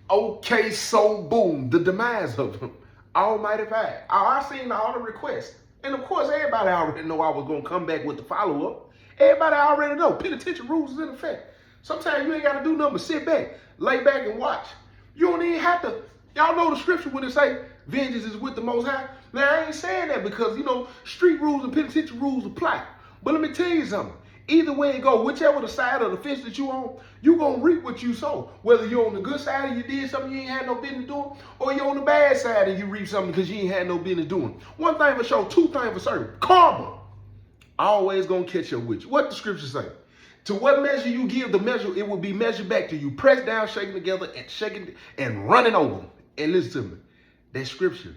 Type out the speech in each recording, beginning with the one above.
Okay, so boom, the demise of Almighty Fire. I seen all the requests. And of course, everybody already know I was going to come back with the follow-up. Everybody already know. Penitentiary rules is in effect. Sometimes you ain't got to do nothing but sit back, lay back and watch. You don't even have to. Y'all know the scripture when it say, vengeance is with the Most High. Now, I ain't saying that because, street rules and penitentiary rules apply. But let me tell you something. Either way it go, whichever the side of the fence that you on, you gonna reap what you sow. Whether you're on the good side and you did something you ain't had no business doing, or you're on the bad side and you reap something because you ain't had no business doing. One thing for sure, two things for certain. Karma always gonna catch up with you. What the scripture say? To what measure you give, the measure it will be measured back to you. Pressed down, shaken together, and shaking and running over. And listen to me, that scripture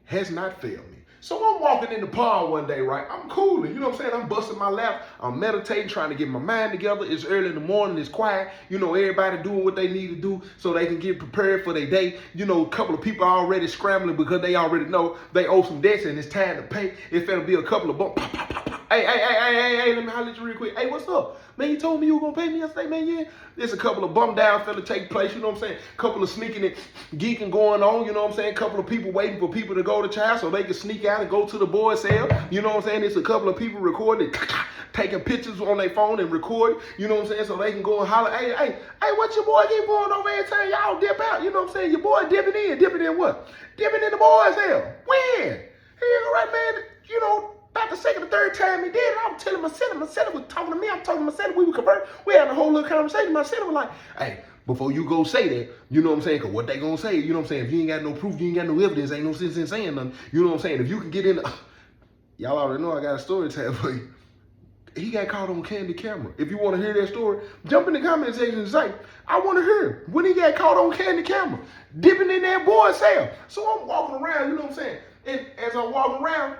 has not failed me. So I'm walking in the pond one day, right? I'm cooling, you know what I'm saying? I'm busting my lap. I'm meditating, trying to get my mind together. It's early in the morning, it's quiet. Everybody doing what they need to do so they can get prepared for their day. A couple of people are already scrambling because they already know they owe some debts and it's time to pay. It's gonna be a couple of bumps. Hey, let me holler at you real quick. Hey, what's up? Man, you told me you were gonna pay me yesterday, man, yeah? There's a couple of bump down finna take place, you know what I'm saying? Couple of sneaking and geeking going on, you know what I'm saying? Couple of people waiting for people to go to church so they can sneak out and go to the boys' cell, you know what I'm saying? There's a couple of people recording, taking pictures on their phone and recording, you know what I'm saying? So they can go and holler, hey, what your boy keep going over every time y'all dip out, you know what I'm saying? Your boy dipping in what? Dipping in the boys' cell. When? Hey, all right, man, about the second or third time he did it, I was telling my center was talking to me, I'm talking to my center, we were conversing, we had a whole little conversation. My center was like, hey, before you go say that, you know what I'm saying, because what they gonna say, you know what I'm saying, if you ain't got no proof, you ain't got no evidence, ain't no sense in saying nothing, you know what I'm saying, if you can get in y'all already know I got a story to tell for you. He got caught on candid camera. If you want to hear that story, jump in the comment section and say, I want to hear when he got caught on candid camera, dipping in that boy's cell. So I'm walking around, you know what I'm saying, and as I'm walking around,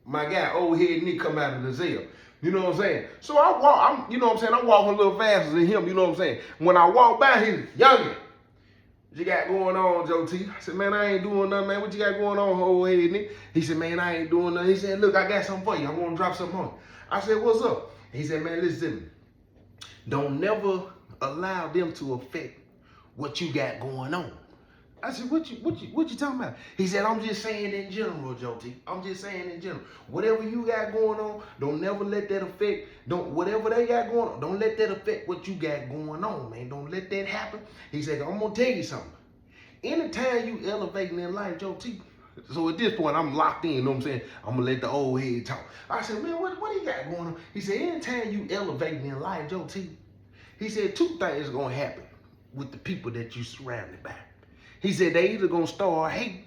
my guy, old head Nick, come out of the cell. You know what I'm saying? So I'm walking a little faster than him, you know what I'm saying? When I walk by, he's youngin'. What you got going on, Joe T? I said, man, I ain't doing nothing, man. What you got going on, old head Nick? He said, man, I ain't doing nothing. He said, look, I got something for you. I'm gonna drop something on you. I said, what's up? He said, man, listen to me. Don't never allow them to affect what you got going on. I said, what you talking about? He said, I'm just saying in general, Joe T. I'm just saying in general. Whatever you got going on, don't never let that affect, whatever they got going on, don't let that affect what you got going on, man. Don't let that happen. He said, I'm going to tell you something. Anytime you elevating in life, Joe T, so at this point, I'm locked in, you know what I'm saying? I'm going to let the old head talk. I said, man, what do you got going on? He said, anytime you elevating in life, Joe T, he said, two things are going to happen with the people that you surrounded by. He said they either gonna start hating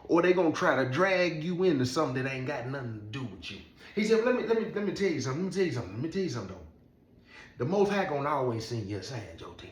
or they gonna try to drag you into something that ain't got nothing to do with you. He said, let me tell you something. Let me tell you something though. The Most High gonna always send you a sign, Joe T.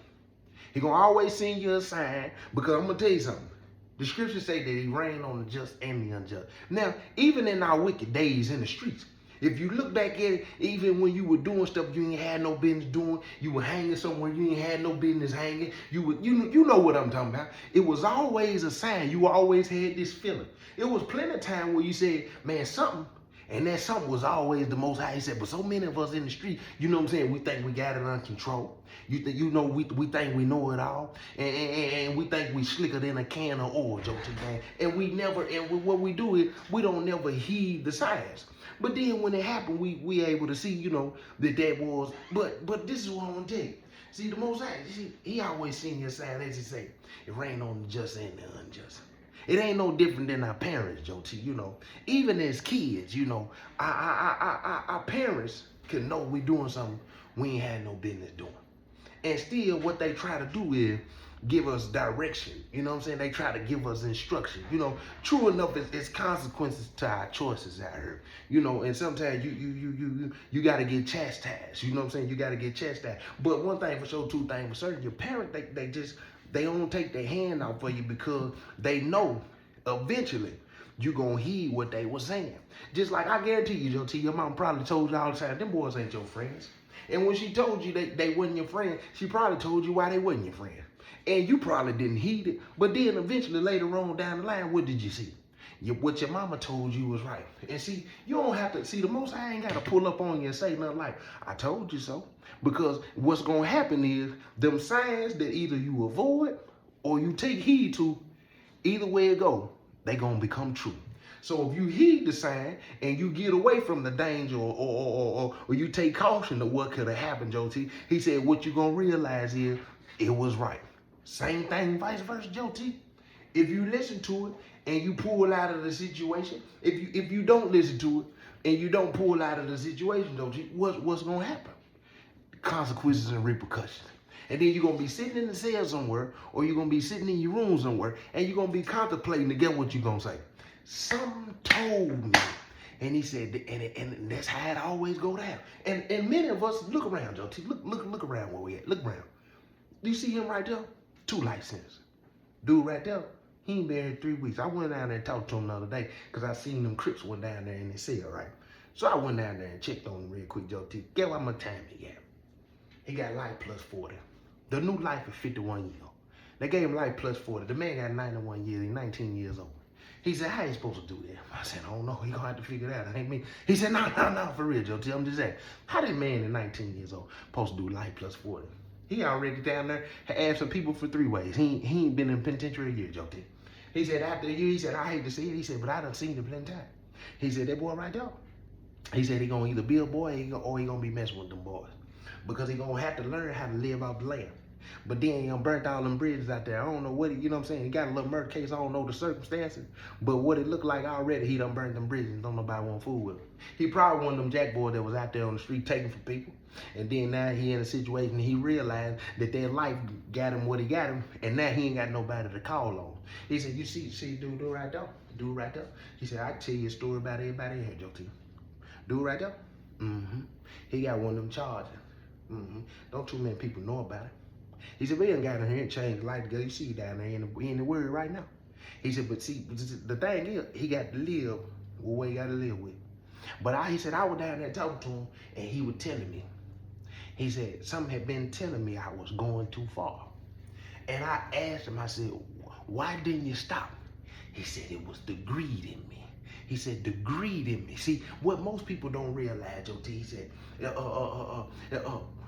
He gonna always send you a sign because I'm gonna tell you something. The scriptures say that he reigned on the just and the unjust. Now, even in our wicked days in the streets, if you look back at it, even when you were doing stuff you ain't had no business doing, you were hanging somewhere you ain't had no business hanging, you know what I'm talking about. It was always a sign. You always had this feeling. It was plenty of time where you said, man, something, and that something was always the Most High. He said, but so many of us in the street, you know what I'm saying, we think we got it under control. We think we know it all, and we think we slicker than a can of oil, Joe T, man. And what we do is we don't never heed the signs. But then when it happened, we able to see, that was, but this is what I want to tell you. See, the Most High, he always seen your sign, as he say, it rain on the just and the unjust. It ain't no different than our parents, Joe T, Even as kids, our parents can know we doing something we ain't had no business doing. And still what they try to do is give us direction. You know what I'm saying? They try to give us instruction. True enough, it's consequences to our choices out here. And sometimes you got to get chastised. You know what I'm saying? You got to get chastised. But one thing for sure, two things for certain, your parent, they don't take their hand out for you because they know eventually you're going to heed what they were saying. Just like I guarantee you, Joe T, your mom probably told you all the time, them boys ain't your friends. And when she told you they wasn't your friend, she probably told you why they wasn't your friend. And you probably didn't heed it. But then eventually later on down the line, what did you see? What your mama told you was right. And see, you don't have to, see, the Most High ain't got to pull up on you and say nothing like, I told you so. Because what's going to happen is them signs that either you avoid or you take heed to, either way it go, they gonna become true. So if you heed the sign and you get away from the danger or you take caution to what could have happened, Joe T, he said what you gonna realize is it was right. Same thing, vice versa, Joe T. If you listen to it and you pull out of the situation, if you don't listen to it and you don't pull out of the situation, Joe T, what's gonna happen? Consequences and repercussions. And then you're going to be sitting in the cell somewhere, or you're going to be sitting in your room somewhere, and you're going to be contemplating to get what you're going to say. Something told me. And he said, and that's how it always go down. And many of us, look around, Joe T. Look around where we at. Look around. Do you see him right there? 2 life sentences. Dude right there, he ain't been here 3 weeks. I went down there and talked to him the other day because I seen them Crips went down there in the cell, right? So I went down there and checked on him real quick, Joe T. Guess how much time he got? He got life plus 40. The new life is 51 years old. They gave him life plus 40. The man got 91 years. He's 19 years old. He said, how you supposed to do that? I said, I don't know. He gonna have to figure it out. It ain't me. He said, no, for real, Joe T. I'm just saying. How that man at 19 years old supposed to do life plus 40? He already down there asked some people for 3 ways. He ain't been in penitentiary a year, Joe T. He said, after a year, he said, I hate to see it. He said, but I done seen it plenty of time. He said, that boy right there. He said he gonna either be a boy or he gonna be messing with them boys. Because he gonna have to learn how to live off the land. But then he done burnt all them bridges out there. I don't know what you know what I'm saying? He got a little murder case. I don't know the circumstances. But what it looked like already, he done burnt them bridges. Don't nobody want fool with him. He probably one of them jack boys that was out there on the street taking from people. And then now he in a situation he realized that their life got him what he got him. And now he ain't got nobody to call on. He said, you see dude right there? Dude right there? He said, I can tell you a story about everybody in here, Joe T. Dude right there? Mm-hmm. He got one of them charges. Mm-hmm. Don't too many people know about it. He said, we done got in here and changed the life together. You see down there in the word right now. He said, but see, the thing is, he got to live what he got to live with. But he said, I was down there talking to him, and he was telling me. He said, something had been telling me I was going too far. And I asked him, I said, why didn't you stop? He said, it was the greed in me. He said, the greed in me. See, what most people don't realize, Joe T, he said,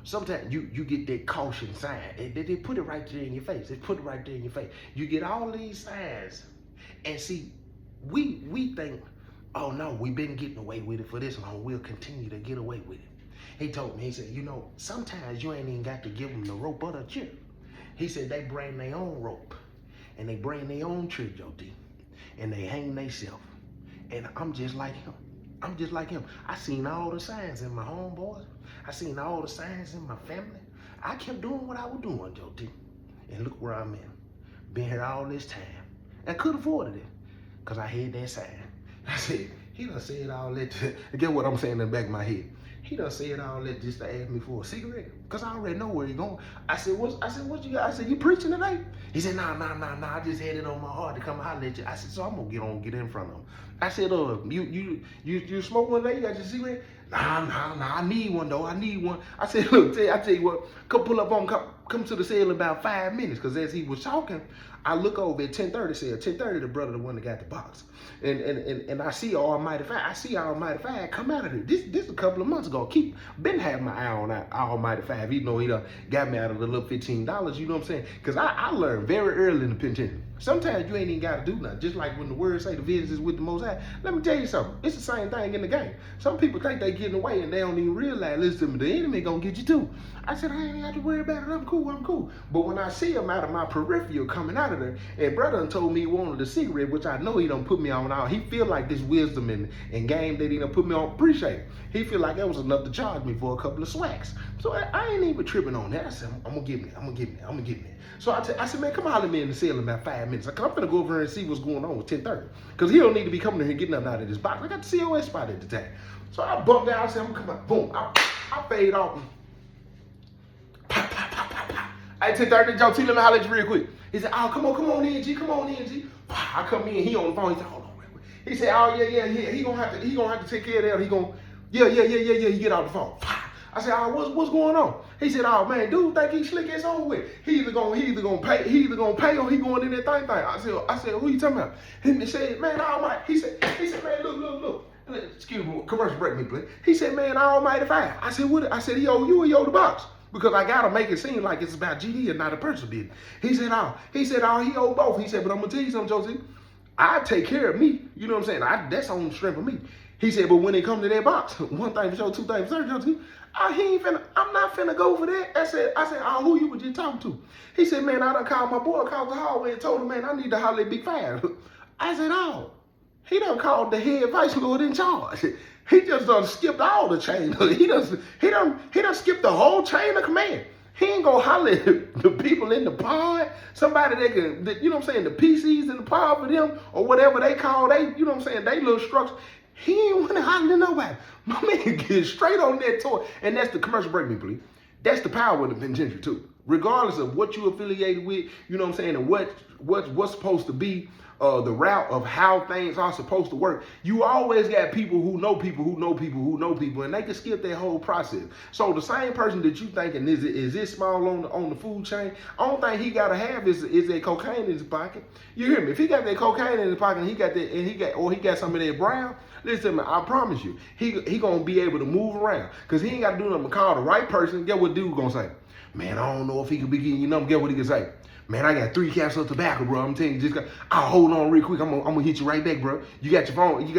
sometimes you get that caution sign. They put it right there in your face. They put it right there in your face. You get all these signs. And see, we think, oh no, we've been getting away with it for this long. We'll continue to get away with it. He told me, he said, you know, sometimes you ain't even got to give them the rope or the chip. He said they bring their own rope. And they bring their own chip, Joe T. And they hang themselves. And I'm just like him. I'm just like him. I seen all the signs in my homeboys. I seen all the signs in my family. I kept doing what I was doing, Joe T. And look where I'm at. Been here all this time. And could afford it. Because I had that sign. I said, he done said all that. Get what I'm saying in the back of my head. He done said all that just to ask me for a cigarette. Because I already know where he going. I said, what you got? I said, you preaching tonight? He said, nah. I just had it on my heart to come holler at you. I said, so I'm going to get in front of him. I said, you smoke one day? You got your cigarette? Nah, I need one though. I need one. I said, look, I tell you what, come pull up on, come to the cell in about 5 minutes. Because as he was talking, I look over at 10:30 cell. 10:30, the brother, the one that got the box. And I see Almighty Five. I see Almighty Five come out of there. This a couple of months ago. Been having my eye on Almighty Five. Even though he done got me out of the little $15, you know what I'm saying? Because I learned very early in the penitentiary. Sometimes you ain't even got to do nothing. Just like when the word say the vengeance is with the Most High. Let me tell you something. It's the same thing in the game. Some people think they getting away and they don't even realize, listen to me, the enemy gonna get you too. I said, I ain't got to worry about it. I'm cool. But when I see him out of my peripheral coming out of there, and brother done told me he wanted a cigarette, which I know he done put me on out. He feel like this wisdom and game that he done put me on, appreciate. He feel like that was enough to charge me for a couple of swacks. So I ain't even tripping on that. I said, I'm gonna give me. So I said, man, come holler at me in the cell in about 5 minutes. I'm gonna go over here and see what's going on with 10:30. Because he don't need to be coming here and getting nothing out of this box. I got the COS spot at the time. So I bumped down, I said, I'm gonna come out. Boom. I fade off. Pop. Hey, 10:30, Joe T, let me holler at you real quick. He said, oh, come on in, G. I come in, he on the phone. He said, hold on, wait. He said, oh, yeah. He gonna have to take care of that. He gonna, yeah. He get off the phone. I said, oh, what's going on? He said, oh man, dude think he slick, it's over with. He either gonna pay or he going in that thing. I said, who you talking about? He said, man, Almighty. He said, man, look. Excuse me, commercial break me, please. He said, man, Almighty Five. I said, what? I said, he owe you or he owe the box? because I gotta make it seem like it's about GD and not a personal business. He said, he owed both. He said, but I'm gonna tell you something, Josie. I take care of me. You know what I'm saying? That's on the strength of me. He said, but when it comes to that box, one thing for sure, two things for certain, Josie. I'm not finna go for that. I said, oh, who you were just talking to? He said, man, I done called my boy across the hallway and told him, man, I need to holler at Big Five. I said, oh, he done called the head vice lord in charge. He just done skipped all the chain. He done skipped the whole chain of command. He ain't gonna holler at the people in the pod, somebody that can, you know what I'm saying, the PCs in the pod for them, or whatever they call, you know what I'm saying, they little structure. He ain't want to holler at nobody. My man gets straight on that toy. And that's the commercial break me, please. That's the power of the penitentiary, too. Regardless of what you affiliated with, you know what I'm saying, and what's supposed to be the route of how things are supposed to work, you always got people who know people who know people who know people, and they can skip that whole process. So the same person that you thinking is this small on the food chain, only thing he gotta have is that cocaine in his pocket. You hear me? If he got that cocaine in his pocket and he got some of that brown, listen, man, I promise you, he gonna be able to move around, because he ain't gotta do nothing but call the right person. Get what dude gonna say? Man, I don't know if he could be getting your number. Get what he can say? Man, I got 3 caps of tobacco, bro. I'm telling you, I'll hold on real quick. I'm gonna hit you right back, bro. You got your phone. You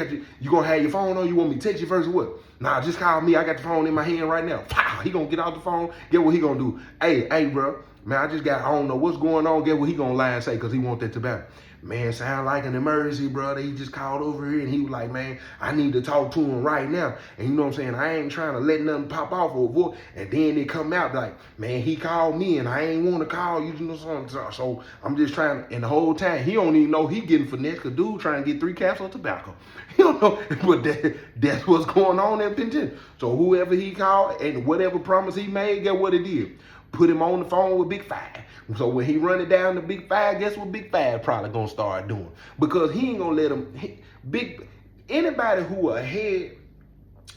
gonna have your phone on? You want me to text you first or what? Nah, just call me. I got the phone in my hand right now. He gonna get out the phone. Get what he gonna do? Hey, bro. Man, I don't know what's going on. Get what he gonna lie and say, because he want that tobacco. Man, sound like an emergency, brother. He just called over here and he was like, man, I need to talk to him right now. And you know what I'm saying? I ain't trying to let nothing pop off or and then it come out like, man, he called me and I ain't want to call you, you know something. So I'm just trying to, and the whole time he don't even know he getting finesse, because dude trying to get 3 caps of tobacco. He don't know, but that's what's going on in penitentiary. So whoever he called and whatever promise he made, get what it did. Put him on the phone with Big Five. So when he run it down to Big Five, guess what Big Five probably gonna start doing? Because he ain't gonna let him, anybody who ahead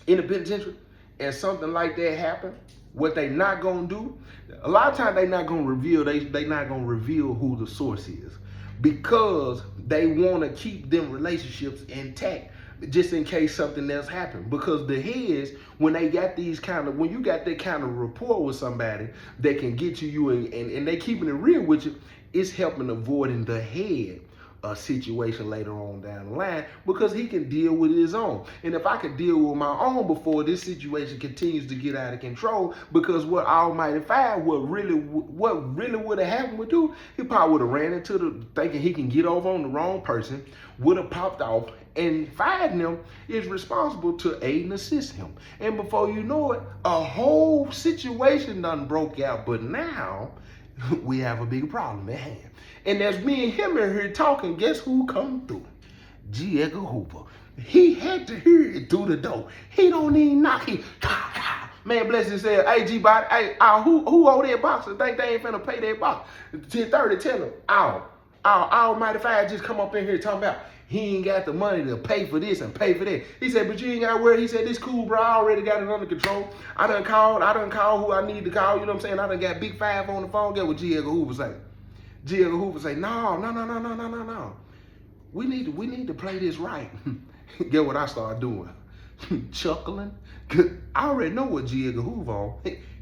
in the penitentiary and something like that happen, what they not gonna do, a lot of times they not gonna reveal, they not gonna reveal who the source is, because they wanna keep them relationships intact, just in case something else happens. Because the heads, when you got that kind of rapport with somebody that can get to you and they keeping it real with you, it's helping avoiding the head a situation later on down the line, because he can deal with his own. And if I could deal with my own before this situation continues to get out of control, because what Almighty Five, what really would have happened with dude, he probably would have ran into thinking he can get over on the wrong person, would have popped off, and Five them is responsible to aid and assist him. And before you know it, a whole situation done broke out. But now we have a big problem at hand. And as me and him in here talking, guess who come through? G. Edgar Hoover. He had to hear it through the door. He don't even knock. Man, bless his said, hey, G-Body, hey, who owe that box and think they ain't finna pay that box? 10:30, tell him, Almighty Five just come up in here talking about he ain't got the money to pay for this and pay for that. He said, but you ain't got to worry. He said, this cool, bro. I already got it under control. I done called who I need to call. You know what I'm saying? I done got Big Five on the phone. Get what G. Edgar Hoover say. G. Edgar Hoover say, no. We need to play this right. Get what I started doing? Chuckling. I already know what G. Edgar Hoover on.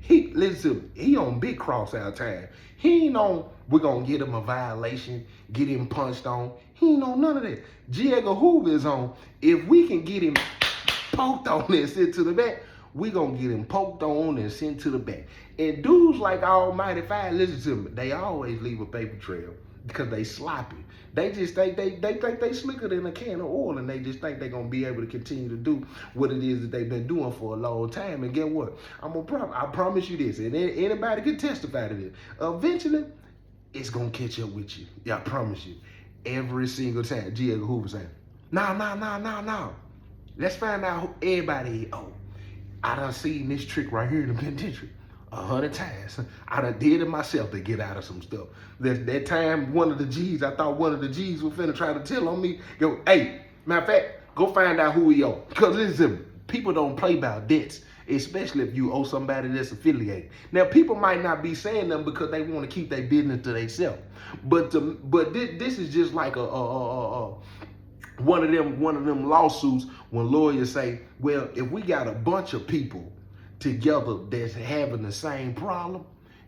Listen, he on big cross out time. He ain't on, we're going to get him a violation, get him punched on. He ain't on none of that. G. Edgar Hoover is on, if we can get him poked on and sent to the back, we going to get him poked on and sent to the back. And dudes like Almighty Five, listen to me, they always leave a paper trail because they sloppy. They just think they slicker than a can of oil, and they just think they're going to be able to continue to do what it is that they've been doing for a long time. And get what? I promise you this, and anybody can testify to this. Eventually, it's going to catch up with you. Yeah, I promise you. Every single time. G. Edgar Hoover saying, no. Let's find out who everybody owe. I done seen this trick right here in the penitentiary 100 times. I done did it myself to get out of some stuff. That time, one of the G's, I thought one of the G's was finna try to tell on me. Go, hey, matter of fact, go find out who he owe. Because listen, people don't play about debts, especially if you owe somebody that's affiliated. Now, people might not be saying them because they want to keep their business to themselves. But this is just like one of them lawsuits when lawyers say, well, if we got a bunch of people together that's having the same problem,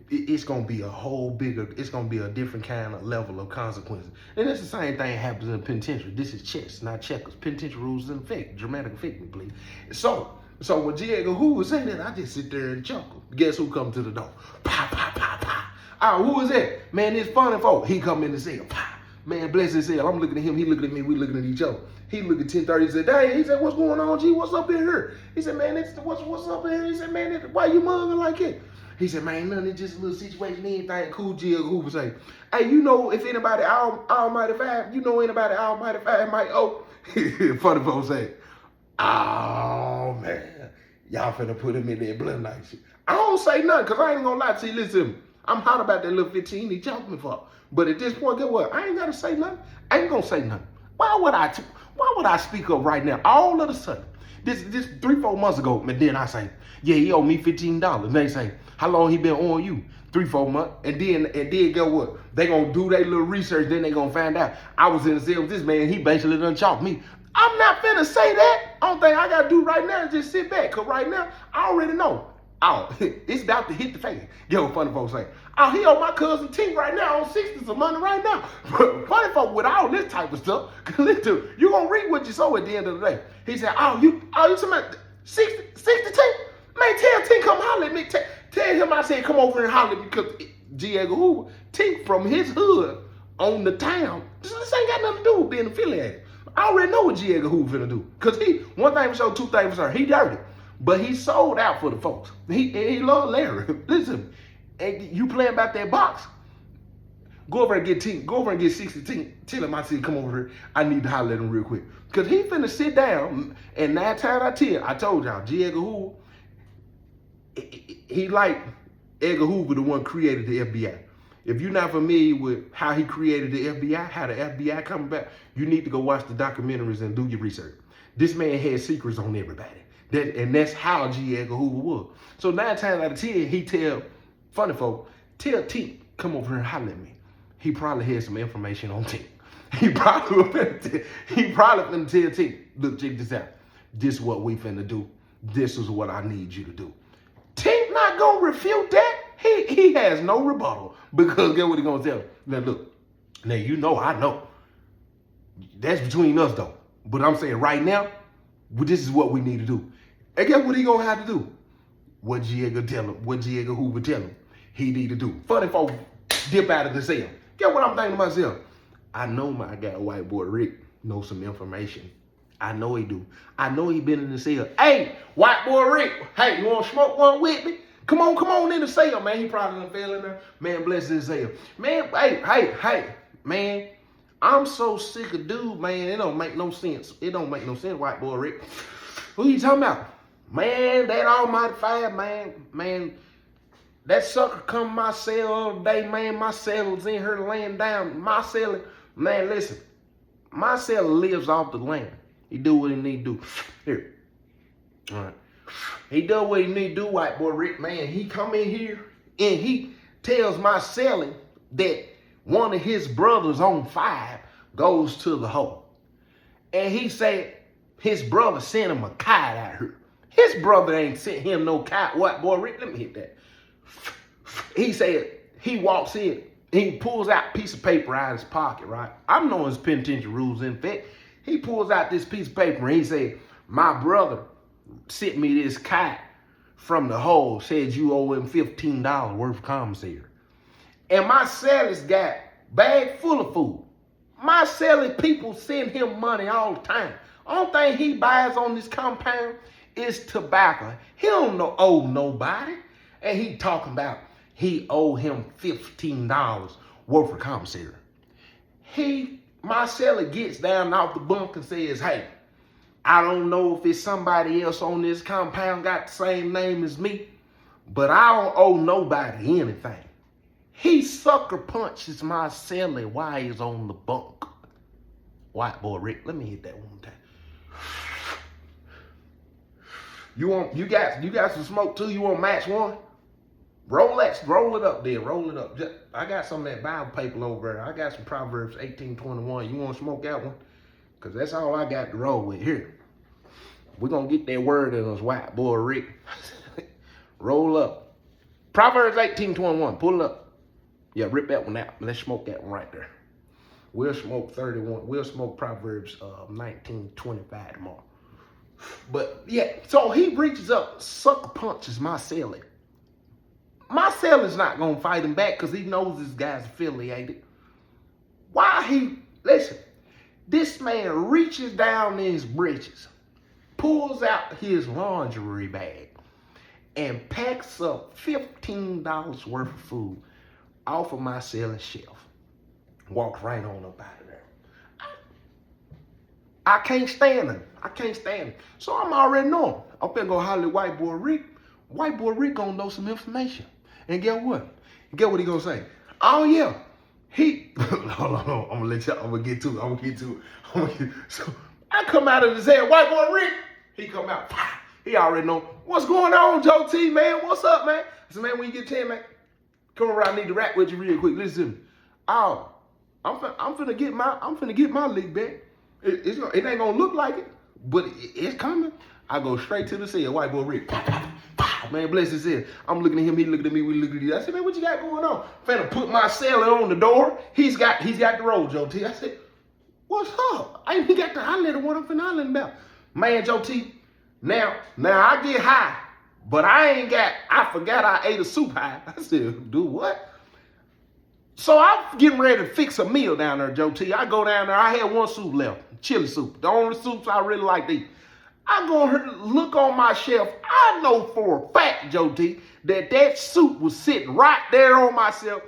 it's gonna be a whole bigger, it's gonna be a different kind of level of consequences. And it's the same thing happens in the penitentiary. This is chess, not checkers. Penitentiary rules in effect. Dramatic effect, me please. So when J. Edgar Hoover say that, I just sit there and chuckle. Guess who come to the door? Pow, pow, pow, pow. Oh, who is that? Man, it's funny folk. He come in the cell. Pow. Man, bless his cell. I'm looking at him. He looking at me. We looking at each other. He look at 10:30. He said, "Hey," he said, "What's going on, G? What's up in here?" He said, "Man, what's up in here?" He said, "Man, why you mugging like that?" He said, "Man, nothing. It's just a little situation. Anything cool." J. Edgar Hoover say, "Hey, you know if anybody Almighty Five? You know anybody Almighty Five might owe?" Funny folks say, "Oh man, y'all finna put him in that blood night shit." I don't say nothing because I ain't gonna lie to you. Listen to me. I'm hot about that little 15 he talked me for. But at this point, get what? I ain't gotta say nothing. I ain't gonna say nothing. Why would I speak up right now? All of a sudden, this 3-4 months ago, and then I say, yeah, he owe me $15. And they say, how long he been on you? 3-4 months. And then get what? They gonna do their little research, then they gonna find out I was in the cell with this man, he basically done chalked me. I'm not finna say that. Only thing I gotta do right now is just sit back, cause right now, I already know. Oh, it's about to hit the fan. Get what funny folks say. Oh, he owe my cousin T right now on 60 some money right now. But funny folk with all this type of stuff, listen, you gonna read what you saw at the end of the day. He said, you talking about 60 T? Man, tell T come holler at me. Tell him I said come over and holler at me because J. Edgar Hoover, T from his hood on the town. This ain't got nothing to do with being affiliated. I already know what J. Edgar Hoover finna do. Cause one thing for sure, two things for sure, he dirty. But he sold out for the folks. He loved Larry. Listen, you playing about that box. Go over and get 60 T. Tell him I said, come over here. I need to holler at him real quick. Because he finna sit down, and 9 times out of 10, I told y'all, J. Edgar Hoover, he like Edgar Hoover, the one created the FBI. If you're not familiar with how he created the FBI, how the FBI come about, you need to go watch the documentaries and do your research. This man had secrets on everybody. And that's how J. Edgar Hoover was. So 9 times out of 10, he tell funny folk, tell T, come over here and holler at me. He probably had some information on T. He probably finna tell T, look, check this out. This is what we finna do. This is what I need you to do. T not gonna refute that. He has no rebuttal because guess what he gonna tell him? Now look, now you know I know. That's between us though. But I'm saying right now, this is what we need to do. And guess what he gonna have to do? What J. Edgar Hoover tell him he need to do. Funny folks dip out of the cell. Get what I'm thinking to myself? I know my guy, white boy Rick, knows some information. I know he do. I know he been in the cell. Hey, white boy Rick, hey, you want to smoke one with me? Come on in the cell, man. He probably done fell in there. Man, bless his cell. Man, hey, man. I'm so sick of dude, man. It don't make no sense. It don't make no sense, white boy Rick. Who you talking about? Man, that Almighty Five, man, that sucker come to my cell the other day, man. My cell was in here laying down. My cell, man, listen. My cell lives off the land. He do what he need to do. Here. All right. He do what he need to do, white boy Rick, man. He come in here and he tells my cellie that one of his brothers on 5 goes to the hole. And he said his brother sent him a kite out here. His brother ain't sent him no kite, white boy Rick. Let me hit that. He said he walks in, he pulls out a piece of paper out of his pocket, right? I'm knowing his penitentiary rules in fact. He pulls out this piece of paper and he said, my brother sent me this kite from the hole, said you owe him $15 worth of commissary. And my cellie's got bag full of food. My cellie people send him money all the time. Only thing he buys on this compound is tobacco. He don't owe nobody. And he talking about he owe him $15 worth of commissary. My cellie gets down off the bunk and says, hey, I don't know if it's somebody else on this compound got the same name as me, but I don't owe nobody anything. He sucker punches my cellie while he's on the bunk. White boy Rick, let me hit that one time. You got some smoke too? You want match one? Roll it up there, roll it up. I got some of that Bible paper over there. I got some Proverbs 18:21. You want to smoke that one? Because that's all I got to roll with here. We're going to get that word in us, white boy Rick. Roll up. Proverbs 18:21. Pull it up. Yeah, rip that one out. Let's smoke that one right there. We'll smoke 31. We'll smoke Proverbs 19:25 tomorrow. But yeah, so he reaches up, sucker punches my celly. My celly's not gonna fight him back because he knows this guy's affiliated. Listen, this man reaches down in his britches, pulls out his lingerie bag, and packs up $15 worth of food off of my cellar's shelf. Walks right on up out of there. I can't stand him. I can't stand him. So I'm already knowing. I'm finna go holler at white boy Rick. White boy Rick gonna know some information. And guess what? Guess what he gonna say? Oh yeah. Hold on. I'm gonna get to it. So I come out of his head, white boy Rick. He come out. He already know what's going on, Joe T, man. What's up, man? I said, man, when you get 10, man, come around. I need to rap with you real quick. Listen to me. Oh, I'm finna get my lick back. It ain't gonna look like it, but it's coming. I go straight to the cell, white boy Rick. Man, bless his head. I'm looking at him, he looking at me, we looking at each other. I said, man, what you got going on? Finna put my cellar on the door. He's got the roll, Joe T. I said, what's up? I ain't even got the holler at what I'm finna holler about. Man, Joe T, now I get high, but I forgot I ate a soup high. I said, do what? So I'm getting ready to fix a meal down there, Joe T. I go down there, I had one soup left, chili soup. The only soups I really like to eat. I go look on my shelf. I know for a fact, Joe T, that soup was sitting right there on my shelf,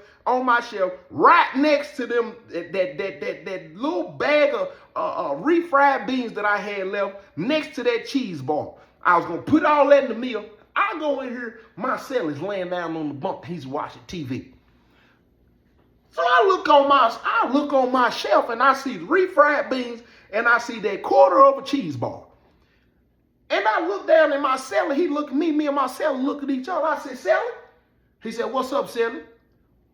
right next to them, that little bag of refried beans that I had left next to that cheese ball. I was gonna put all that in the meal. I go in here, my cellar's laying down on the bunk. He's watching TV. So I look on my shelf and I see the refried beans and I see that quarter of a cheese ball. And I look down at my cellar. He look at me and my cellar look at each other. I said, Cellar? He said, what's up, Cellar?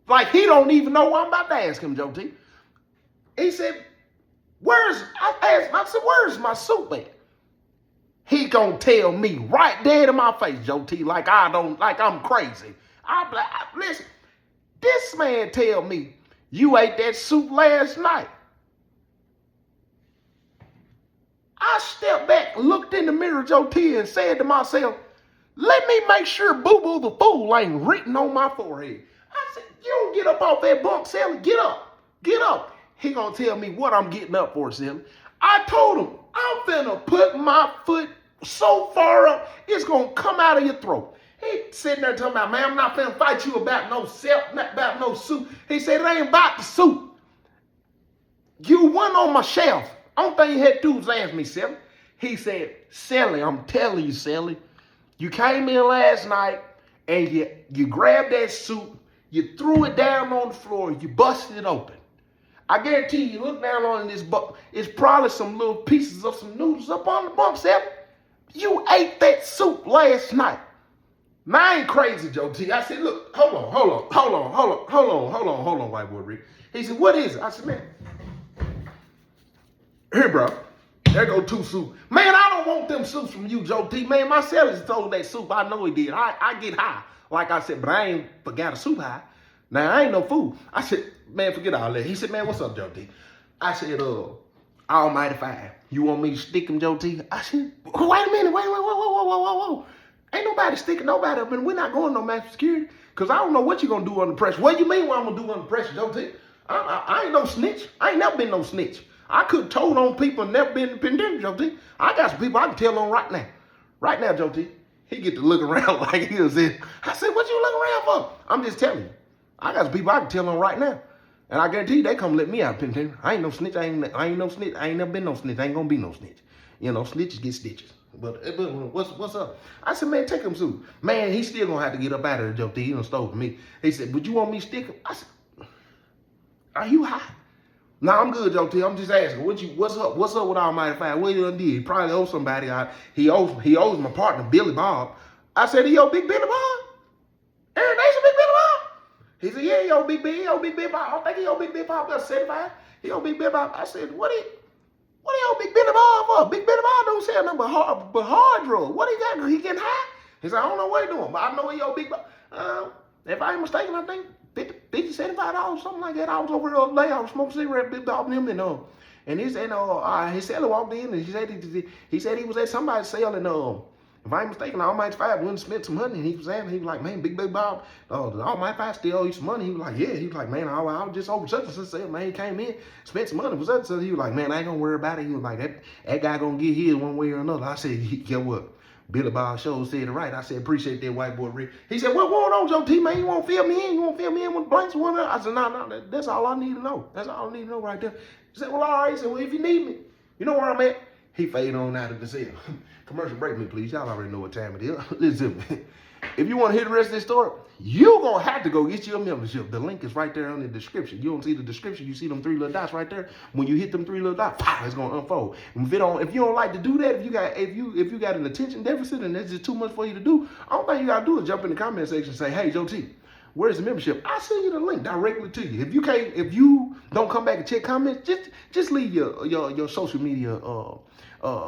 Like he don't even know what I'm about to ask him, Joe T. He said, I said, where's my soup at? He gonna tell me right dead in my face, Joe T, like I'm crazy. Listen, this man tell me, you ate that soup last night. I stepped back, looked in the mirror, Joe T, and said to myself, let me make sure Boo Boo the Fool ain't written on my forehead. I said, you don't get up off that bunk, Sally. Get up. He gonna tell me what I'm getting up for, Sally. I told him, I'm finna put my foot so far up, it's gonna come out of your throat. He sitting there talking about, man, I'm not finna fight you about no not about no soup. He said, it ain't about the soup. You went on my shelf. Only thing you had to do was ask me, Sally. He said, Sally, I'm telling you, Sally, you came in last night and you grabbed that soup, you threw it down on the floor, you busted it open. I guarantee you look down on this bunk, it's probably some little pieces of some noodles up on the bunk, Sally. You ate that soup last night. Now, I ain't crazy, Joe T. I said, look, hold on, white boy Rick. He said, what is it? I said, man, here, bro. There go 2 soup. Man, I don't want them soups from you, Joe T. Man, my cellar's told that soup. I know he did. I get high, like I said, but I ain't forgot a soup high. Now, I ain't no fool. I said, man, forget all that. He said, man, what's up, Joe T? I said, Almighty Five. You want me to stick him, Joe T? I said, wait a minute, whoa. Ain't nobody sticking nobody up, and we're not going no maximum security, because I don't know what you're going to do under pressure. What do you mean what I'm going to do under pressure, Joe T? I ain't no snitch. I ain't never been no snitch. I could have told on people and never been in the pandemic, Joe T. I got some people I can tell on right now. Right now, Joe T. He get to look around like he was in. I said, what you looking around for? I'm just telling you. I got some people I can tell on right now. And I guarantee you, they come let me out of the penitentiary. I ain't no snitch. I ain't no snitch. I ain't never been no snitch. I ain't gonna be no snitch. You know, snitches get stitches. But what's up? I said, man, take him soon. Man, he still gonna have to get up out of there, Joe T. He done stole from me. He said, but you want me to stick him? I said, are you high? Nah, I'm good, Joe T. I'm just asking, what's up? What's up with Almighty Five? What he done did? He probably owes somebody. He owes my partner, Billy Bob. I said, he owe Big Billy Bob? Every Nation Big Billy Bob? He said, yeah, he owe Big Billy Bob. I think he owe Big Billy Bob about 75. He owe Big Billy Bob. I said, what he owe Big Billy Bob for? Big Billy Bob don't sell nothing but hard drugs. What he got? He getting high? He said, I don't know what he's doing, but I know he owe big. If I ain't mistaken, I think $50, $75, something like that. I was over there the other day. I was smoking cigarette, big dog him, and his seller walked in and he said he was at somebody's sale and if I ain't mistaken, Almighty Five went and spent some money, and he was like, man, Big Bob, the Almighty Five still owe you some money. He was like, yeah. He was like, man, I was just over such and such sale, man. He came in, spent some money for such and such. He was like, man, I ain't gonna worry about it. He was like, that guy gonna get his one way or another. I said, get what? Billy Bob Show said it right. I said, appreciate that, white boy Rick. He said, what's going on, Joe T, man? You want to fill me in? You want to fill me in with blanks? I said, no, that's all I need to know. That's all I need to know right there. He said, well, all right. He said, well, if you need me, you know where I'm at. He faded on out of the cell. Commercial break me, please. Y'all already know what time it is. Listen, if you want to hear the rest of this story, you're going to have to go get your membership. The link is right there in the description. You don't see the description. You see them 3 little dots right there. When you hit them 3 little dots, it's going to unfold. If you don't like to do that, if you got an attention deficit and that's just too much for you to do, all thing you got to do is jump in the comment section and say, hey, Joe T, where's the membership? I'll send you the link directly to you. If you don't come back and check comments, just leave your social media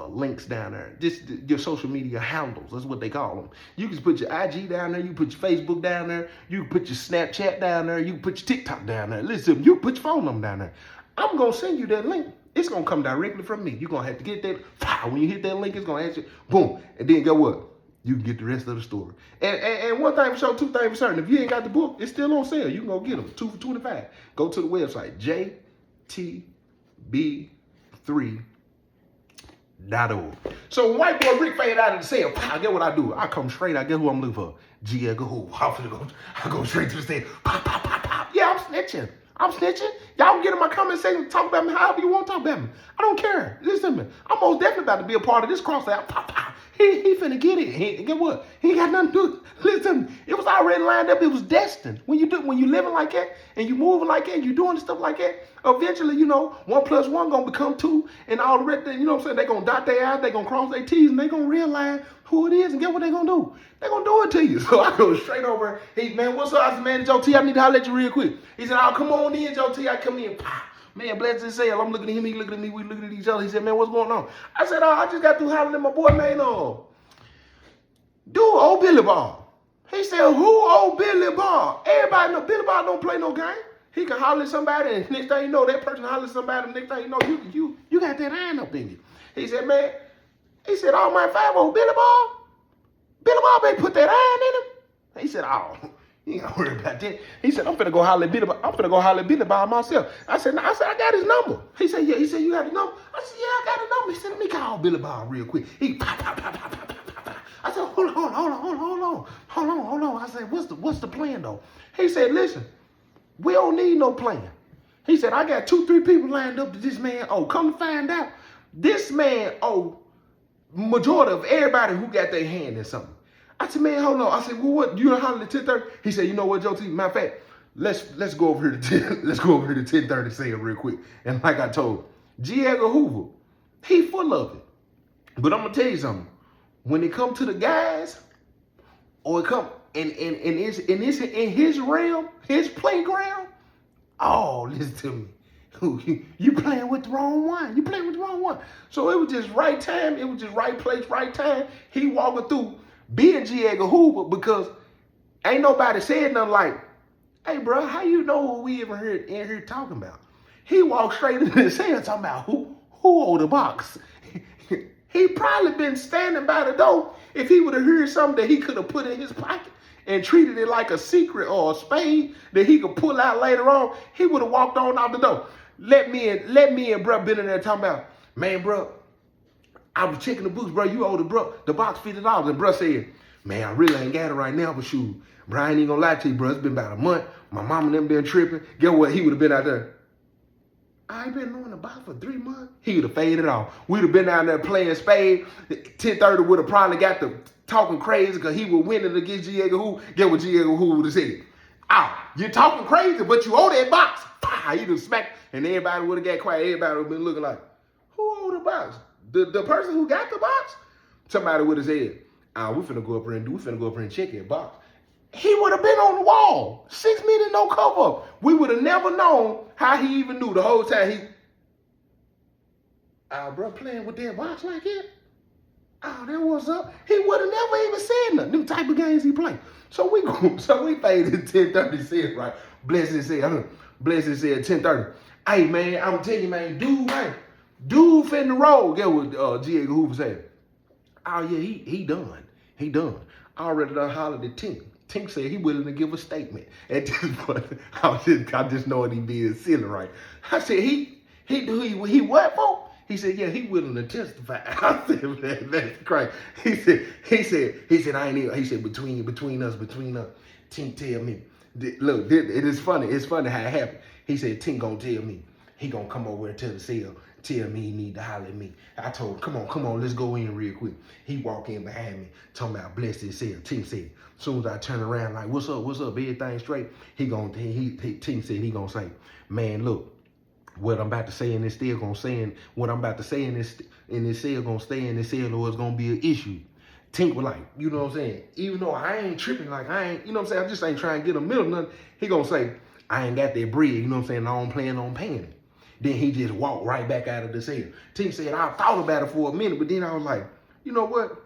links down there. Just your social media handles. That's what they call them. You can put your IG down there. You can put your Facebook down there. You can put your Snapchat down there. You can put your TikTok down there. Listen, you can put your phone number down there. I'm going to send you that link. It's going to come directly from me. You're going to have to get that. When you hit that link, it's going to ask you, boom. And then guess what? You can get the rest of the story. And one thing for sure, 2 things for certain. If you ain't got the book, it's still on sale. You can go get them. 2 for $25. Go to the website, JTB3.org. So when white boy Rick faded out of the cell, I get what I do. I come straight. I get who I'm looking for. G. Edgar Hoover. I go straight to the cell. Pop, pop, pop, pop. Yeah, I'm snitching. Y'all get in my comment section, talk about me however you want to talk about me. I don't care. Listen to me. I'm most definitely about to be a part of this cross out. Pop, pop. He finna get it. Get what? He ain't got nothing to do. Listen, it was already lined up. It was destined. When you living like that and you moving like that, you doing stuff like that, eventually, 1 plus 1 gonna become 2, and all the rest, you know what I'm saying? They gonna dot their I's, they gonna cross their T's, and they gonna realize who it is, and get what they gonna do. They gonna do it to you. So I go straight over. Hey man, what's up? I said, man, Joe T, I need to holler at you real quick. He said, oh, come on in, Joe T. I come in. Man, bless his cell. I'm looking at him, he looking at me, we looking at each other. He said, man, what's going on? I said, I just got through hollering at my boy, man, dude, old Billy Bob. He said, who old Billy Bob? Everybody know Billy Bob don't play no game. He can holler at somebody, and next thing you know, that person holler at somebody, and next thing you know, you got that iron up in you. He said, man, all my 5 old Billy Bob. Billy Bob ain't put that iron in him. He said, oh, you ain't gotta worry about that. He said, I'm finna go holler at Billy Bob. I'm finna go holler at Billy Bob myself. I said, I got his number. He said, yeah. He said, you got his number? I said, yeah, I got his number. He said, let me call Billy Bob real quick. He pop, pop, pop, pop, pop, pop, pop. I said, hold on. I said, what's the plan though? He said, listen, we don't need no plan. He said, I got 2, 3 people lined up that this man owe. Come to find out, this man owe majority of everybody who got their hand in something. I said, man, hold on. I said, well, what? You done hollered at 10:30? He said, you know what, Joe T? Matter of fact, let's go over here to 10:30 sale real quick. And like I told G. Edgar Hoover, he full of it. But I'm gonna tell you something. When it come to the guys, or it come in his realm, his playground, oh, listen to me. You playing with the wrong one. You playing with the wrong one. So it was just right time. It was just right place, right time. He walking through being G. Edgar Hoover because ain't nobody said nothing like, hey, bro, how you know what we ever heard in here talking about? He walked straight into the cell talking about who owed the box. He probably been standing by the door. If he would have heard something that he could have put in his pocket and treated it like a secret or a spade that he could pull out later on, he would have walked on out the door. Let me and bro been in there talking about, man, bro, I was checking the books, bro. You owe the box $50. And bro said, man, I really ain't got it right now, but shoot, bro, I ain't even gonna lie to you, bro. It's been about a month. My mom and them been tripping. Guess what? He would have been out there. I ain't been knowing the box for 3 months. He would have faded off. We'd have been down there playing spade. 10:30 would have probably got the talking crazy because he was winning against G. Edgar Hoover. Get what G. Edgar Hoover would have said. You're talking crazy, but you owe that box. He done smacked, and everybody would have got quiet. Everybody would have been looking like, who owed the box? The person who got the box? Somebody would have said, we finna go up here and check that box. He would have been on the wall. 6 minutes, no cover. We would have never known how he even knew the whole time bro, playing with that box like that? Oh, that was up. He would have never even said nothing. Them type of games he play. So we paid the 10:30 cent, right? Blessed said 10:30. Hey man, I'm telling you, man, dude finna roll. Get what G. Edgar Hoover said. Oh yeah, he done. He done. I already done hollered at Tink. Tink said he willing to give a statement. At this point, I just know what he being silly, right? I said he what for? He said, yeah, he willing to testify. I said, man, that's crazy. He said, I ain't even, he said, between us, Tink tell me. Look, it is funny. It's funny how it happened. He said, Tink gonna tell me. He gonna come over and tell the cell, tell me he need to holler at me. I told him, come on, let's go in real quick. He walk in behind me, talking about bless his cell. Tink said, as soon as I turn around, like, what's up, everything straight? Tink said, he gonna say, man, look, what I'm about to say in this still gonna say, and what I'm about to say in this cell gonna stay in this cell, or it's gonna be an issue. Tink was like, you know what I'm saying? Even though I ain't tripping, like I ain't, you know what I'm saying? I just ain't trying to get a middle nothing. He gonna say, I ain't got that bread, you know what I'm saying? I don't plan on paying it. Then he just walked right back out of the cell. Tink said, I thought about it for a minute, but then I was like, you know what?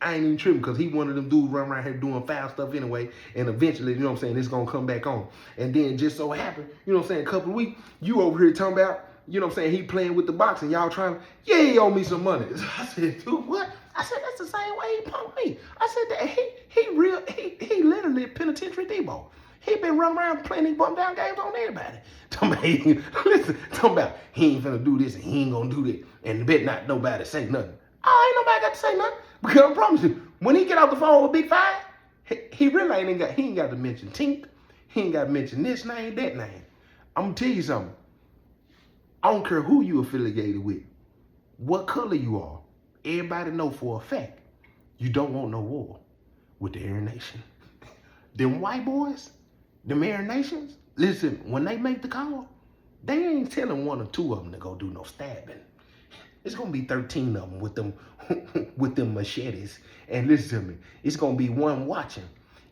I ain't even tripping, because he one of them dudes run around here doing foul stuff anyway, and eventually, you know what I'm saying, it's going to come back on. And then just so happened, you know what I'm saying, a couple of weeks, you over here talking about, you know what I'm saying, he playing with the box, and y'all trying to, yeah, he owe me some money. I said, dude, what? I said, that's the same way he punked me. I said, that he literally penitentiary Debo. He been running around playing these bump down games on everybody. Talking about he ain't finna do this and he ain't gonna do that, and bet not nobody say nothing. Oh, ain't nobody got to say nothing. Because I promise you, when he get off the phone with Big Five, he really ain't got to mention Tink. He ain't got to mention this name, that name. I'm gonna tell you something. I don't care who you affiliated with, what color you are. Everybody know for a fact you don't want no war with the Aryan Nation. Them white boys, them Aryan Nations, listen, when they make the call, they ain't telling one or two of them to go do no stabbing. It's gonna be 13 of them with them machetes. And listen to me, it's gonna be one watching.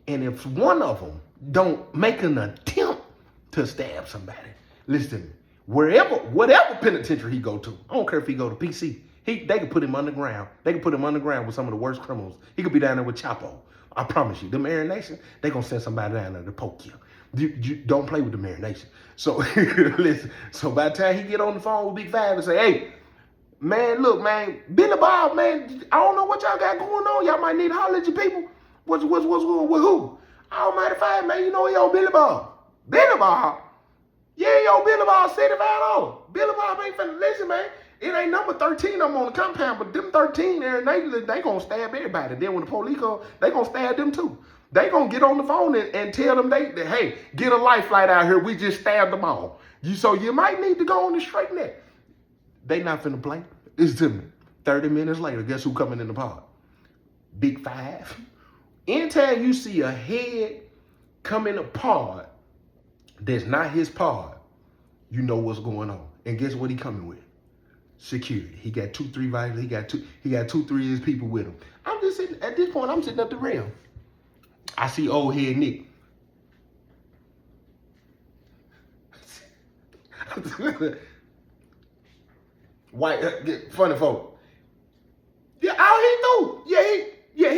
And if one of them don't make an attempt to stab somebody, listen to me, whatever penitentiary he go to, I don't care if he go to PC, they can put him underground. They can put him underground with some of the worst criminals. He could be down there with Chapo. I promise you, them Aryan Nation, they gonna send somebody down there to poke you. You don't play with the Aryan Nation. So listen, so by the time he get on the phone with Big Five and say, hey, man, look, man, Billy Bob, man, I don't know what y'all got going on. Y'all might need to holler at your people. What's going on with who? Almighty Five, man, you know he owe Billy Bob. Billy Bob? Yeah, yo, Billy Bob $75. Billy Bob ain't finna listen, man. It ain't number 13 of them on the compound, but them 13 there, they gonna stab everybody. Then when the police come, they gonna stab them too. They gonna get on the phone and tell them hey, get a life flight out here. We just stabbed them all. So you might need to go on the straight net. They not finna play. It's to me. 30 minutes later, guess who coming in the pod? Big Five. Anytime you see a head come in a pod that's not his pod, you know what's going on. And guess what he coming with? Security. He got 2-3 rifles. He got 2-3 of his people with him. I'm just sitting, at this point, I'm sitting up the rail. I see old head Nick. White, funny folk. Yeah, oh, he through.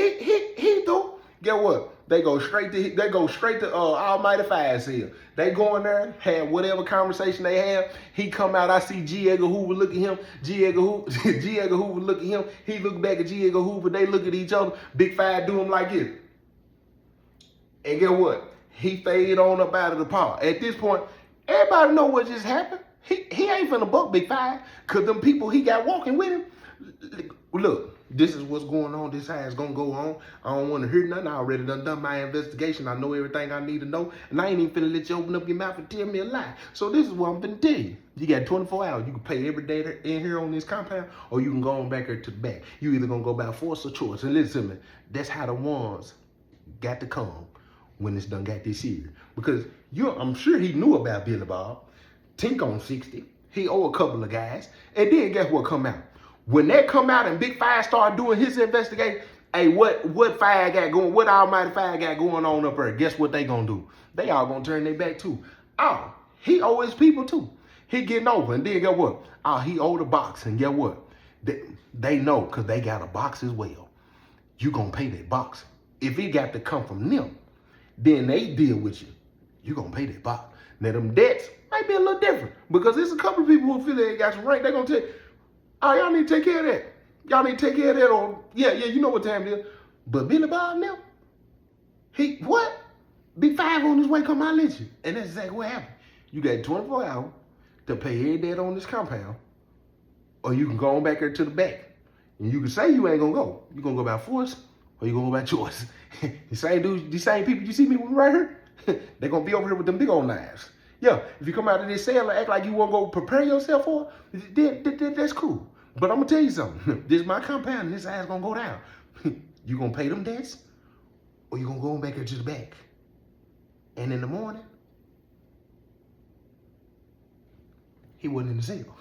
He through. Get what? They go straight to Almighty Five's here. They go in there, have whatever conversation they have. He come out. I see G. Edgar Hoover look at him. G. Edgar Hoover look at him. He look back at G. Edgar Hoover. They look at each other. Big Five do him like this. And get what? He fade on up out of the pod. At this point, everybody know what just happened. He ain't finna buck Big Five, because them people he got walking with him. Look, this is what's going on. This is how it's gonna go on. I don't want to hear nothing. I already done my investigation. I know everything I need to know. And I ain't even finna let you open up your mouth and tell me a lie. So this is what I'm finna tell you. You got 24 hours. You can pay every day in here on this compound, or you can go on back here to the back. You either gonna go by force or choice. And listen to me, that's how the ones got to come when it's done got this year. Because I'm sure he knew about Billy Bob. Tink on 60. He owe a couple of guys. And then guess what come out? When that come out and Big Five start doing his investigation, hey, what Five got going, what Almighty Five got going on up there? Guess what they gonna do? They all gonna turn their back too. Oh, he owe his people too. He getting over, and then guess what? Oh, he owe the box, and guess what? They know because they got a box as well. You gonna pay that box. If it got to come from them, then they deal with you. You gonna pay that box. Now them debts might be a little different because there's a couple of people who feel they got some rank. They gonna tell you, oh, y'all need to take care of that. Y'all need to take care of that. Or yeah, you know what time it is. But Billy Bob now, he what? Big five on his way come out at you. And that's exactly what happened. You got 24 hours to pay every debt on this compound, or you can go on back there to the back. And you can say you ain't gonna go. You gonna go by force, or you gonna go by choice. The same dudes, the same people you see me with right here, they gonna be over here with them big old knives. Yeah, if you come out of this cell and act like you wanna go prepare yourself for it, then that's cool. But I'm gonna tell you something. This is my compound, and this ass gonna go down. You gonna pay them debts, or you gonna go on back here to the back. And in the morning, he wasn't in the cell.